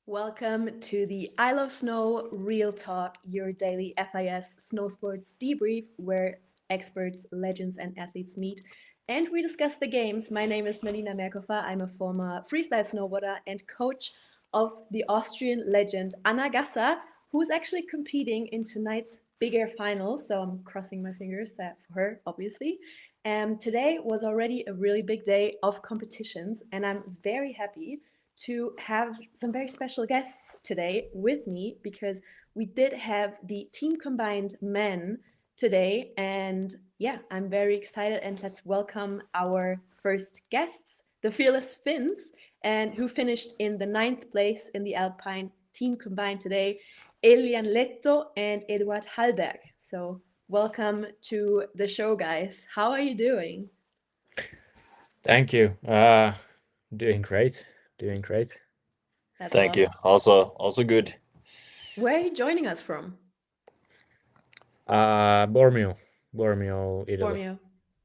Welcome to the I Love Snow Real Talk, your daily FIS snow sports debrief where experts, legends, and athletes meet and we discuss the games. My name is Melina Merkhoffer. I'm a former freestyle snowboarder and coach of the Austrian legend Anna Gasser, who's actually competing in tonight's bigger final. So I'm crossing my fingers for her, obviously. Today was already a really big day of competitions, and I'm very happy to have some very special guests today with me because we did have the team combined men today. And yeah, I'm very excited. And let's welcome our first guests, the Fearless Finns, and who finished in the 9th place in the Alpine team combined today, Elian Lehto and Eduard Hallberg. So welcome to the show, guys. How are you doing? Thank you. Doing great. Doing great. That's Thank you. awesome. Also good. Where are you joining us from? Bormio, Italy. Bormio.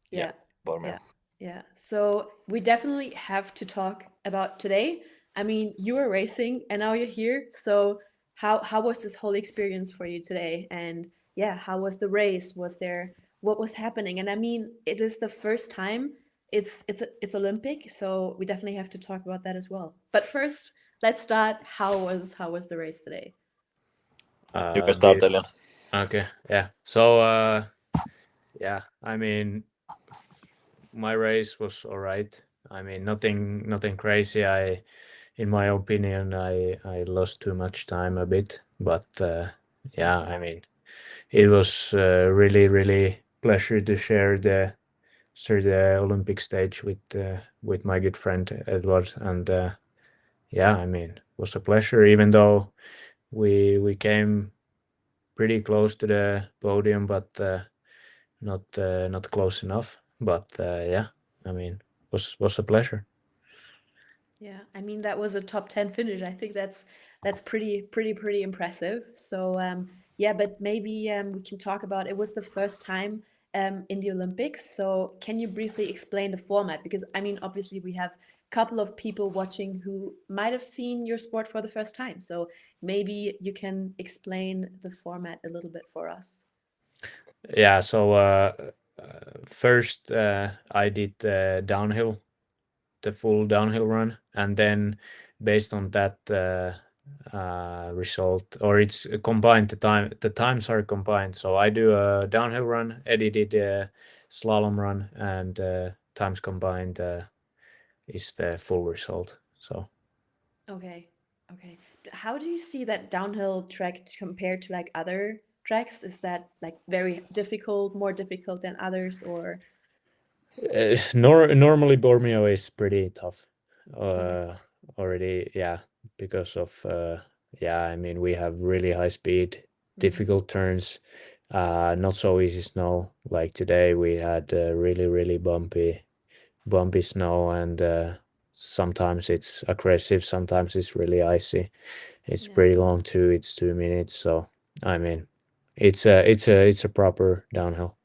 Yeah, Yeah. Bormio. Yeah. Yeah. So we definitely have to talk about today. I mean, you were racing and now you're here. So how was this whole experience for you today? And yeah, how was the race? Was there what was happening? And I mean, it is the first time it's Olympic, so we definitely have to talk about that as well. But first, let's start. How was the race today? You can start, Be Elian. okay. Yeah. So yeah. I mean, my race was all right. I mean, nothing crazy. In my opinion, I lost too much time a bit, but yeah. I mean, it was really pleasure to share the Olympic stage with my good friend Edward, and yeah, I mean, it was a pleasure. Even though we came pretty close to the podium, but not close enough. But yeah, I mean, was a pleasure. Yeah, I mean that was a top 10 finish. I think that's pretty impressive. So yeah, but maybe we can talk about it was the first time in the Olympics. So can you briefly explain the format? Because I mean, obviously we have a couple of people watching who might have seen your sport for the first time. So maybe you can explain the format a little bit for us. Yeah. So first I did downhill, the full downhill run, and then based on that result, or it's combined, the times are combined. So I do a downhill run, Eddie did a slalom run, and times combined is the full result. So Okay. Okay. How do you see that downhill track compared to like other tracks? Is that like very difficult, more difficult than others, or normally Bormio is pretty tough okay. uh, already, yeah, because of yeah, I mean, we have really high speed, Mm, difficult turns, not so easy snow. Like today we had really bumpy snow, and sometimes it's aggressive, sometimes it's really icy. It's yeah. pretty long too, it's 2 minutes. So I mean, it's a proper downhill.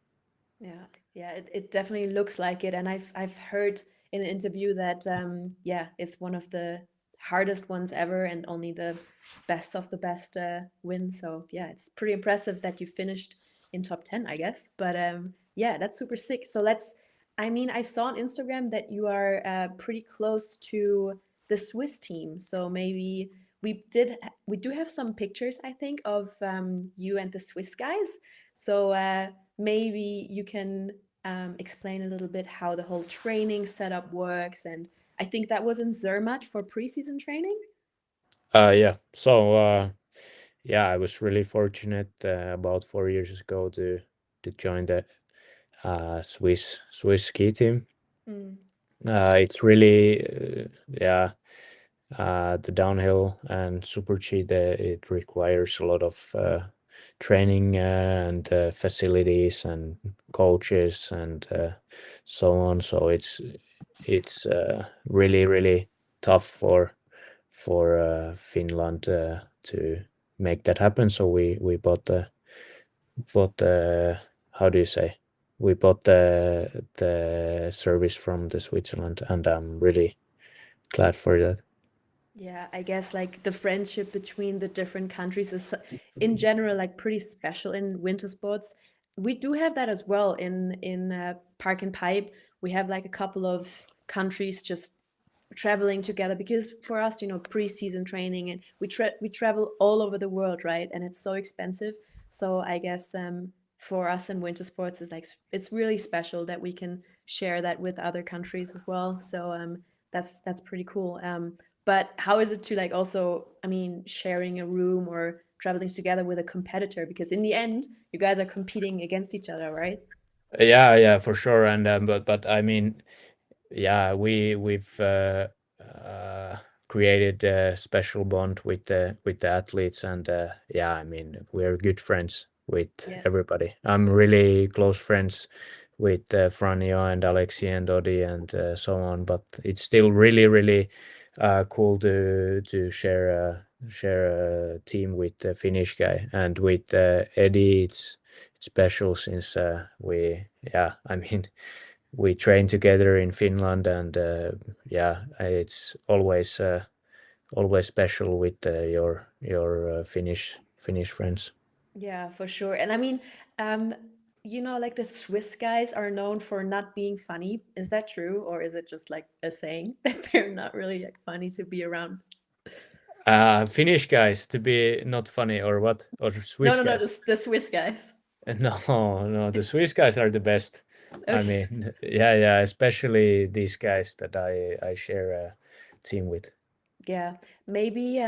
Yeah, yeah, it definitely looks like it. And I've heard in an interview that yeah, it's one of the hardest ones ever and only the best of the best win. So yeah, it's pretty impressive that you finished in top 10, I guess. But yeah, that's super sick. So let's I mean, I saw on Instagram that you are pretty close to the Swiss team. So maybe we do have some pictures, I think, of you and the Swiss guys. So maybe you can explain a little bit how the whole training setup works. And I think that was in Zermatt for preseason training. Yeah. So yeah, I was really fortunate about 4 years ago to join the Swiss ski team. Mm, It's really yeah, the downhill and super G. It requires a lot of training and facilities and coaches and so on. So it's really tough for Finland to make that happen. So we bought the, how do you say, we bought the service from the Switzerland, and I'm really glad for that. Yeah, I guess like the friendship between the different countries is in general like pretty special in winter sports. We do have that as well in Park and Pipe. We have like a couple of countries just traveling together because for us, pre-season training and we travel all over the world, right? And it's so expensive. So I guess for us in winter sports, it's like it's really special that we can share that with other countries as well. So that's pretty cool. But how is it to like also, I mean, sharing a room or traveling together with a competitor? Because in the end, you guys are competing against each other, right? Yeah, for sure. And but I mean, yeah, we've created a special bond with the athletes, and yeah, I mean, we're good friends with Yeah. everybody. I'm really close friends with Franjo and Alexi and Dodi and so on. But it's still really cool to share a team with the Finnish guy, and with Eddie. It's special since I mean, we train together in Finland, and yeah, it's always special with your Finnish friends. Yeah, for sure. And I mean, um, like the Swiss guys are known for not being funny. Is that true, or is it just like a saying that they're not really like funny to be around? Finnish guys to be not funny, or what? Or No, Swiss no, no, guys? the Swiss guys. No, the Swiss guys are the best. I Okay. mean, yeah, especially these guys that I share a team with. Yeah, maybe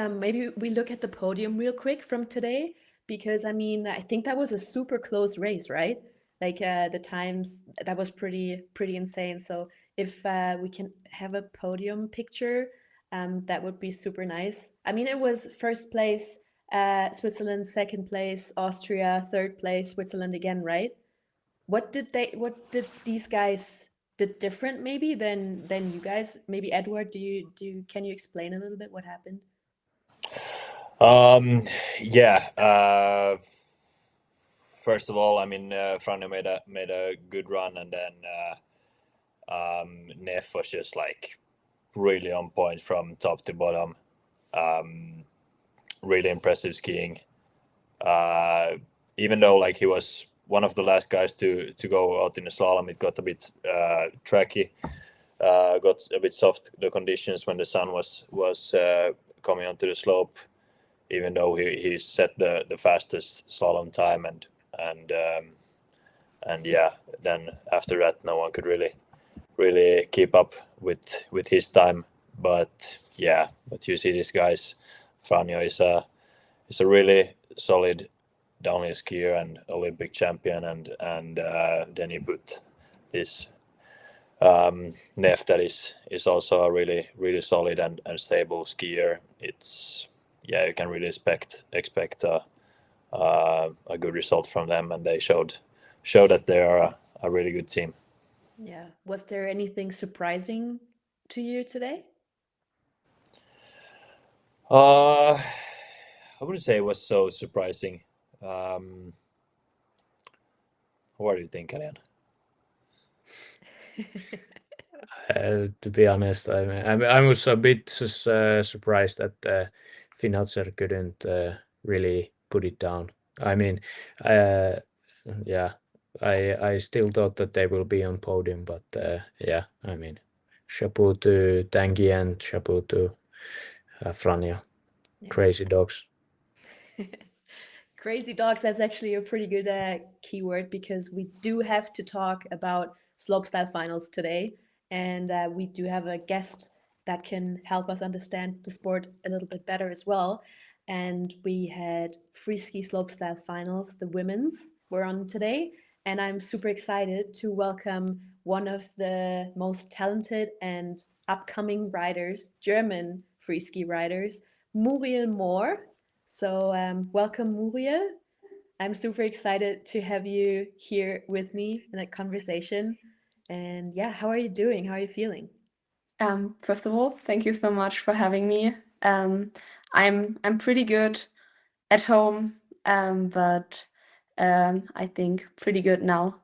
we look at the podium real quick from today because I mean I think that was a super close race, right? Like the times that was pretty insane. So if we can have a podium picture, that would be super nice. I mean it was first place Switzerland, second place Austria, third place Switzerland again, right? What did these guys did different maybe than you guys? Maybe Edward, can you explain a little bit what happened? Yeah. First of all, I mean, Franjo made a good run, and then Neff was just like really on point from top to bottom. Really impressive skiing. Even though like he was one of the last guys to go out in the slalom, it got a bit tracky. Got a bit soft the conditions when the sun was coming onto the slope. Even though he set the fastest slalom time, and yeah, then after that no one could really keep up with his time. But yeah, but you see these guys, Franjo is a really solid downhill skier and Olympic champion, and then you put this Neff that is also a really solid and stable skier. It's yeah, you can really expect a good result from them, and they show that they are a really good team. Yeah. Was there anything surprising to you today? I wouldn't say it was so surprising. What do you think, Elian? To be honest, I was a bit surprised that Finhatzer couldn't really put it down. I mean, uh, yeah, I still thought that they will be on podium, but yeah, I mean, chapeau to Tanguy and chapeau to Franjo. Yeah. Crazy dogs. Crazy dogs, that's actually a pretty good keyword because we do have to talk about slopestyle finals today. And we do have a guest that can help us understand the sport a little bit better as well. And we had free ski slopestyle finals, the women's were on today. And I'm super excited to welcome one of the most talented and upcoming riders, German free ski riders, Muri Mohr. So, welcome, Muriel. I'm super excited to have you here with me in a conversation. And yeah, how are you doing? How are you feeling? First of all, thank you so much for having me. I'm pretty good at home, but I think pretty good now.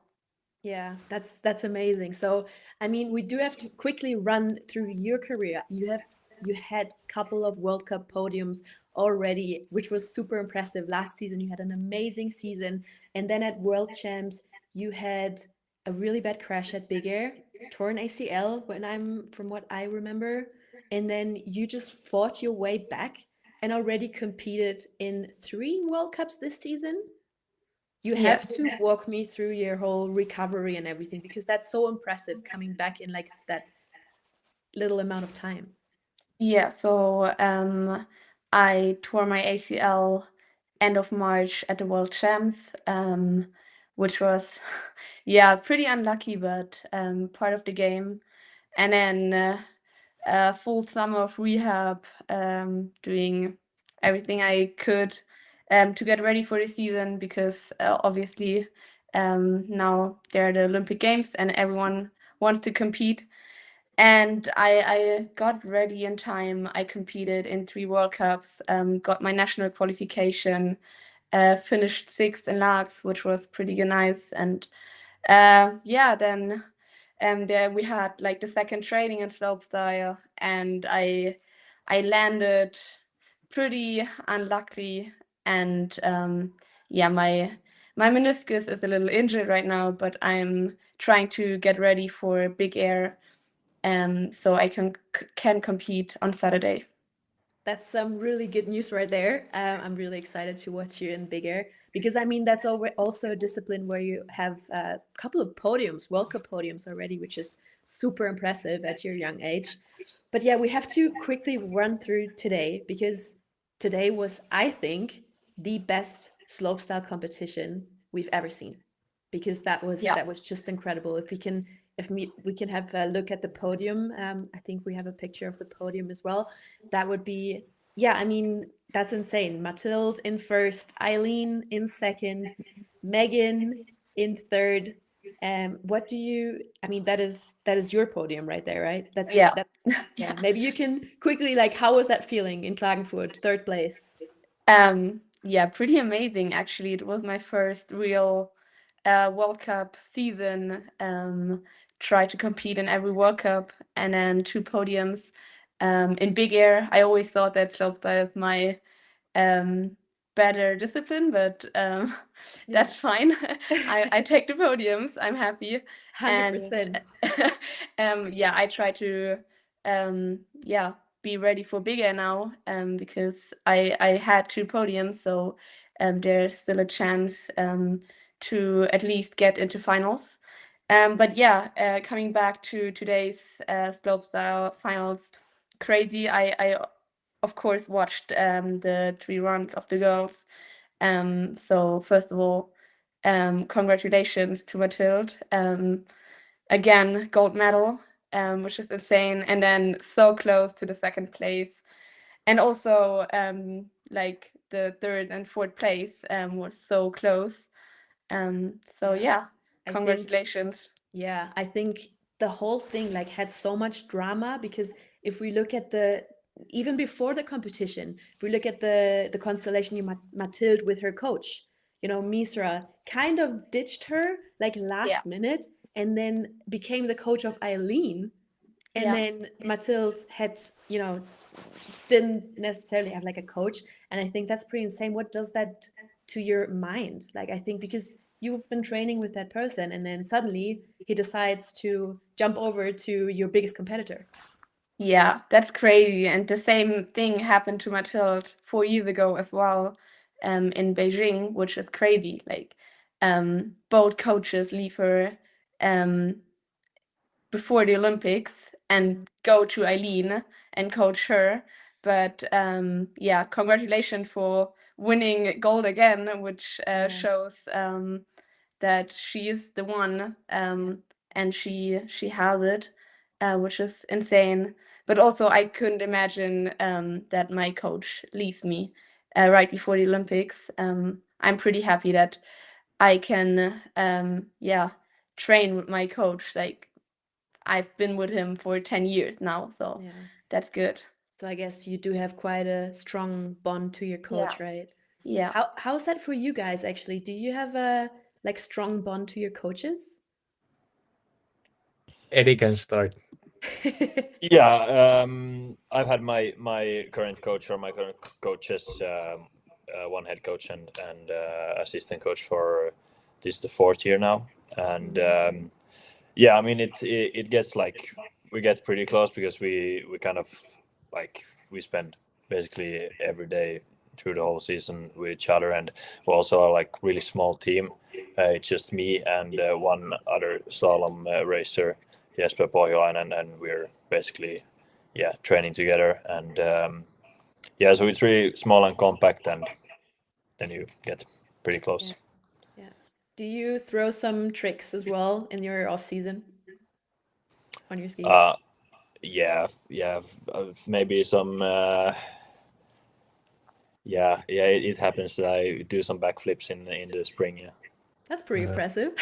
Yeah, that's amazing. So, I mean, we do have to quickly run through your career. You have you had a couple of World Cup podiums already, which was super impressive. Last season, you had an amazing season. And then at World Champs, you had a really bad crash at Big Air, torn ACL from what I remember. And then you just fought your way back and already competed in 3 World Cups this season. You Yeah. have to walk me through your whole recovery and everything, because that's so impressive coming back in like that little amount of time. Yeah, so I tore my ACL end of March at the World Champs, which was yeah, pretty unlucky, but part of the game. And then a full summer of rehab, doing everything I could to get ready for the season, because obviously now there are the Olympic Games and everyone wants to compete. And I got ready in time. I competed in 3 World Cups, got my national qualification, finished 6th in Largs, which was pretty nice. And yeah, then there we had like the second training in slopestyle, and I landed pretty unluckily, and yeah, my meniscus is a little injured right now, but I'm trying to get ready for Big Air, so I can compete on Saturday. That's some really good news right there. I'm really excited to watch you in Big Air, because I mean that's also a discipline where you have a couple of podiums, World Cup podiums already, which is super impressive at your young age. But yeah, we have to quickly run through today, because today was, I think, the best slopestyle competition we've ever seen, because that was just incredible. If we can have a look at the podium, I think we have a picture of the podium as well. That would be, yeah, I mean, that's insane. Mathilde in first, Eileen in second, Megan in third. What do you, I mean, that is your podium right there, right? Yeah. Yeah. Maybe you can quickly, like, how was that feeling in Klagenfurt, third place? Yeah, pretty amazing actually. It was my first real World Cup season. Try to compete in every World Cup, and then 2 podiums in Big Air. I always thought that slopestyle is my better discipline, but that's fine. I take the podiums. I'm happy. 100%. And yeah, I try to yeah, be ready for Big Air now, because I had 2 podiums, so there's still a chance to at least get into finals. But yeah, coming back to today's slopestyle finals, crazy. I of course watched the 3 runs of the girls. So first of all, congratulations to Mathilde. Again, gold medal, which is insane, and then so close to the 2nd place. And also like the 3rd and 4th place was so close. So yeah, congratulations. I think the whole thing like had so much drama, because if we look at even before the competition, if we look at the constellation, Mathilde with her coach, Misra kind of ditched her like last minute, and then became the coach of Eileen. And then Mathilde had, didn't necessarily have like a coach. And I think that's pretty insane. What does that to your mind? Like, I think because you've been training with that person, and then suddenly he decides to jump over to your biggest competitor. Yeah, that's crazy. And the same thing happened to Mathilde 4 years ago as well, in Beijing, which is crazy. Like, both coaches leave her before the Olympics and go to Eileen and coach her. But yeah, congratulations for winning gold again, which shows that she is the one, and she has it, which is insane. But also, I couldn't imagine that my coach leaves me right before the Olympics. I'm pretty happy that I can, yeah, train with my coach. Like, I've been with him for 10 years now, so that's good. So I guess you do have quite a strong bond to your coach, right? Yeah. How's that for you guys, actually? Do you have a like strong bond to your coaches? Eddie can start. Yeah, I've had my current coach or my current coaches, one head coach and assistant coach for this is the 4th year now, and yeah, I mean it gets like we get pretty close because we kind of like we spend basically every day through the whole season with each other, and we also are like really small team. It's just me and one other slalom racer, Jesper Pohjolainen, and we're basically training together, and yeah, so it's really small and compact, and then you get pretty close. Yeah. Do you throw some tricks as well in your off season on your skis? Yeah, maybe some. It happens. I do some backflips in the spring. Yeah. That's pretty impressive.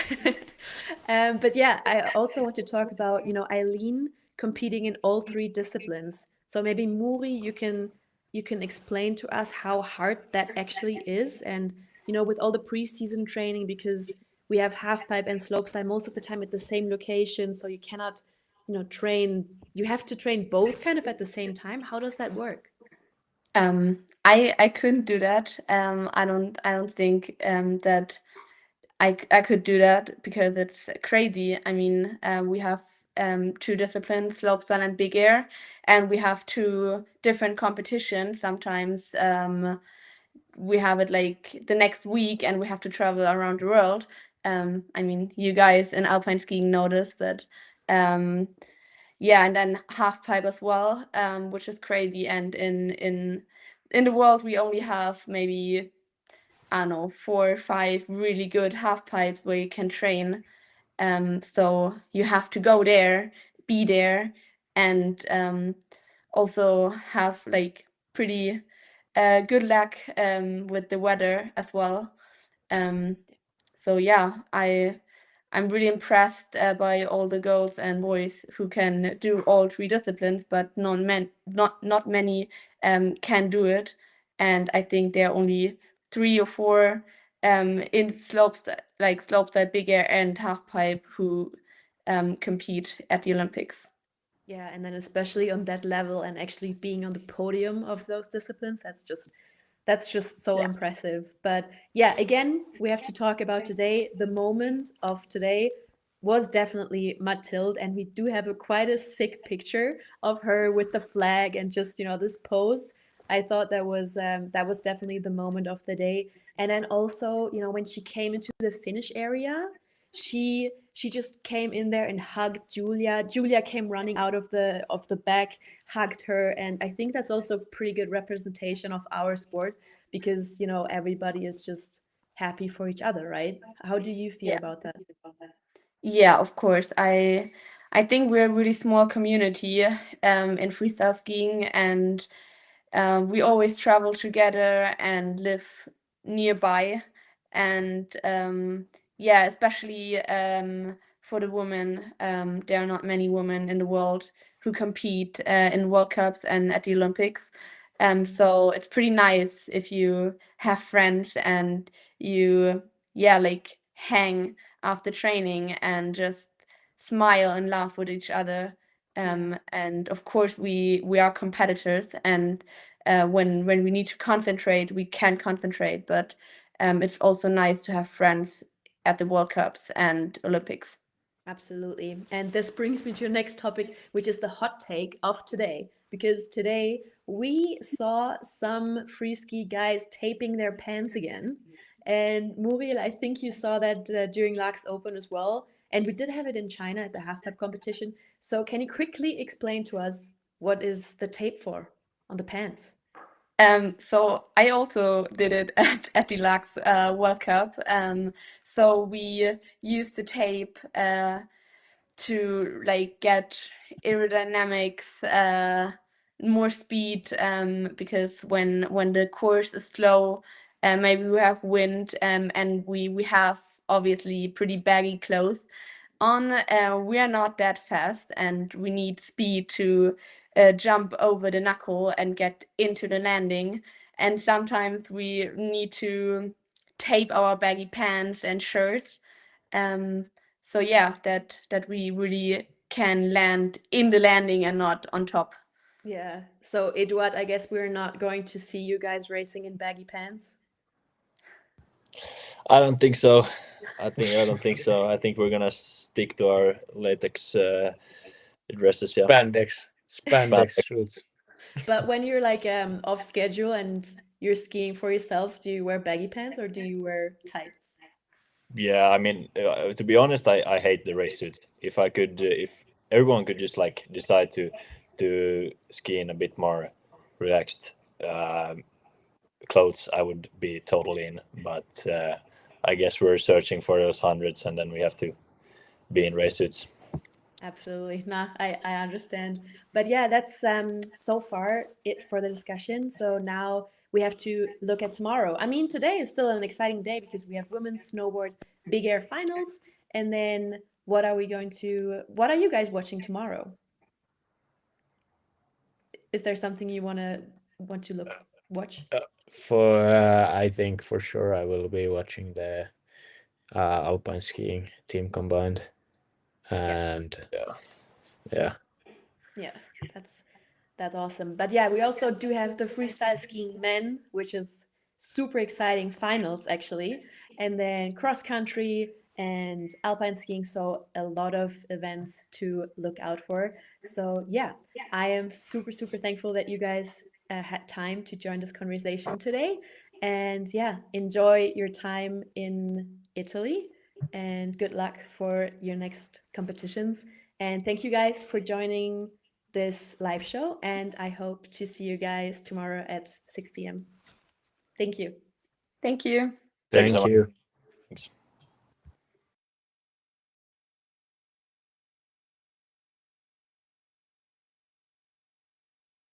But yeah, I also want to talk about, Eileen competing in all three disciplines. So maybe Muri, you can explain to us how hard that actually is, and with all the preseason training, because we have half pipe and slopestyle most of the time at the same location, so you cannot, train. You have to train both kind of at the same time. How does that work? I couldn't do that. I don't think that I could do that because it's crazy. I mean, we have 2 disciplines, slopestyle and big air, and we have 2 different competitions. Sometimes we have it like the next week, and we have to travel around the world. I mean, you guys in alpine skiing know this, but yeah, and then half pipe as well, which is crazy. And in the world, we only have maybe, I don't know, 4 or 5 really good half pipes where you can train. So you have to go there, be there, and also have like pretty good luck with the weather as well. So yeah, I'm really impressed by all the girls and boys who can do all 3 disciplines, but not many can do it. And I think there are only 3 or 4 in slopestyle, big air, and half pipe who compete at the Olympics. Yeah, and then especially on that level and actually being on the podium of those disciplines, that's just so impressive. But yeah, again, we have to talk about today. The moment of today was definitely Mathilde, and we do have quite a sick picture of her with the flag and just this pose. I thought that was definitely the moment of the day. And then also, when she came into the finish area, she just came in there and hugged Julia. Julia came running out of the back, hugged her, and I think that's also pretty good representation of our sport, because everybody is just happy for each other, right? How do you feel about that? Yeah, of course. I think we're a really small community in freestyle skiing, and we always travel together and live nearby. And yeah, especially for the women, there are not many women in the world who compete in World Cups and at the Olympics. So it's pretty nice if you have friends and you, yeah, like hang after training and just smile and laugh with each other. And of course, we are competitors, and when we need to concentrate, we can concentrate. But it's also nice to have friends at the World Cups and Olympics. Absolutely. And this brings me to your next topic, which is the hot take of today. Because today we saw some free ski guys taping their pants again. And Muriel, I think you saw that during Laax Open as well. And we did have it in China at the halfpipe competition. So can you quickly explain to us what is the tape for on the pants? So I also did it at the Laax World Cup. So we used the tape to like get aerodynamics, more speed, because when the course is slow, maybe we have wind, and we have obviously pretty baggy clothes on. We are not that fast, and we need speed to jump over the knuckle and get into the landing. And sometimes we need to tape our baggy pants and shirts. So yeah, that we really can land in the landing and not on top. Yeah. So Eduard, I guess we're not going to see you guys racing in baggy pants. I don't think so. I don't think so. I think we're gonna stick to our latex dresses. Yeah. Spandex suits. But when you're like off schedule and you're skiing for yourself, do you wear baggy pants or do you wear tights? Yeah, I mean, to be honest, I hate the race suits. If I could, if everyone could just like decide to ski in a bit more relaxed clothes, I would be totally in. But I guess we're searching for those hundreds, and then we have to be in race suits. Absolutely. Nah, I understand. But yeah, that's so far it for the discussion. So now we have to look at tomorrow. I mean, today is still an exciting day because we have women's snowboard big air finals. And then what are you guys watching tomorrow? Is there something you want to watch? I think for sure I will be watching the alpine skiing team combined. And yeah, that's awesome. But yeah, we also do have the freestyle skiing men, which is super exciting finals actually, and then cross country and alpine skiing, so a lot of events to look out for. So yeah, I am super thankful that you guys had time to join this conversation today, and yeah, enjoy your time in Italy and good luck for your next competitions. And thank you guys for joining this live show. And I hope to see you guys tomorrow at 6 p.m. Thank you. Thank you. Thank you so much. thank you. Thanks.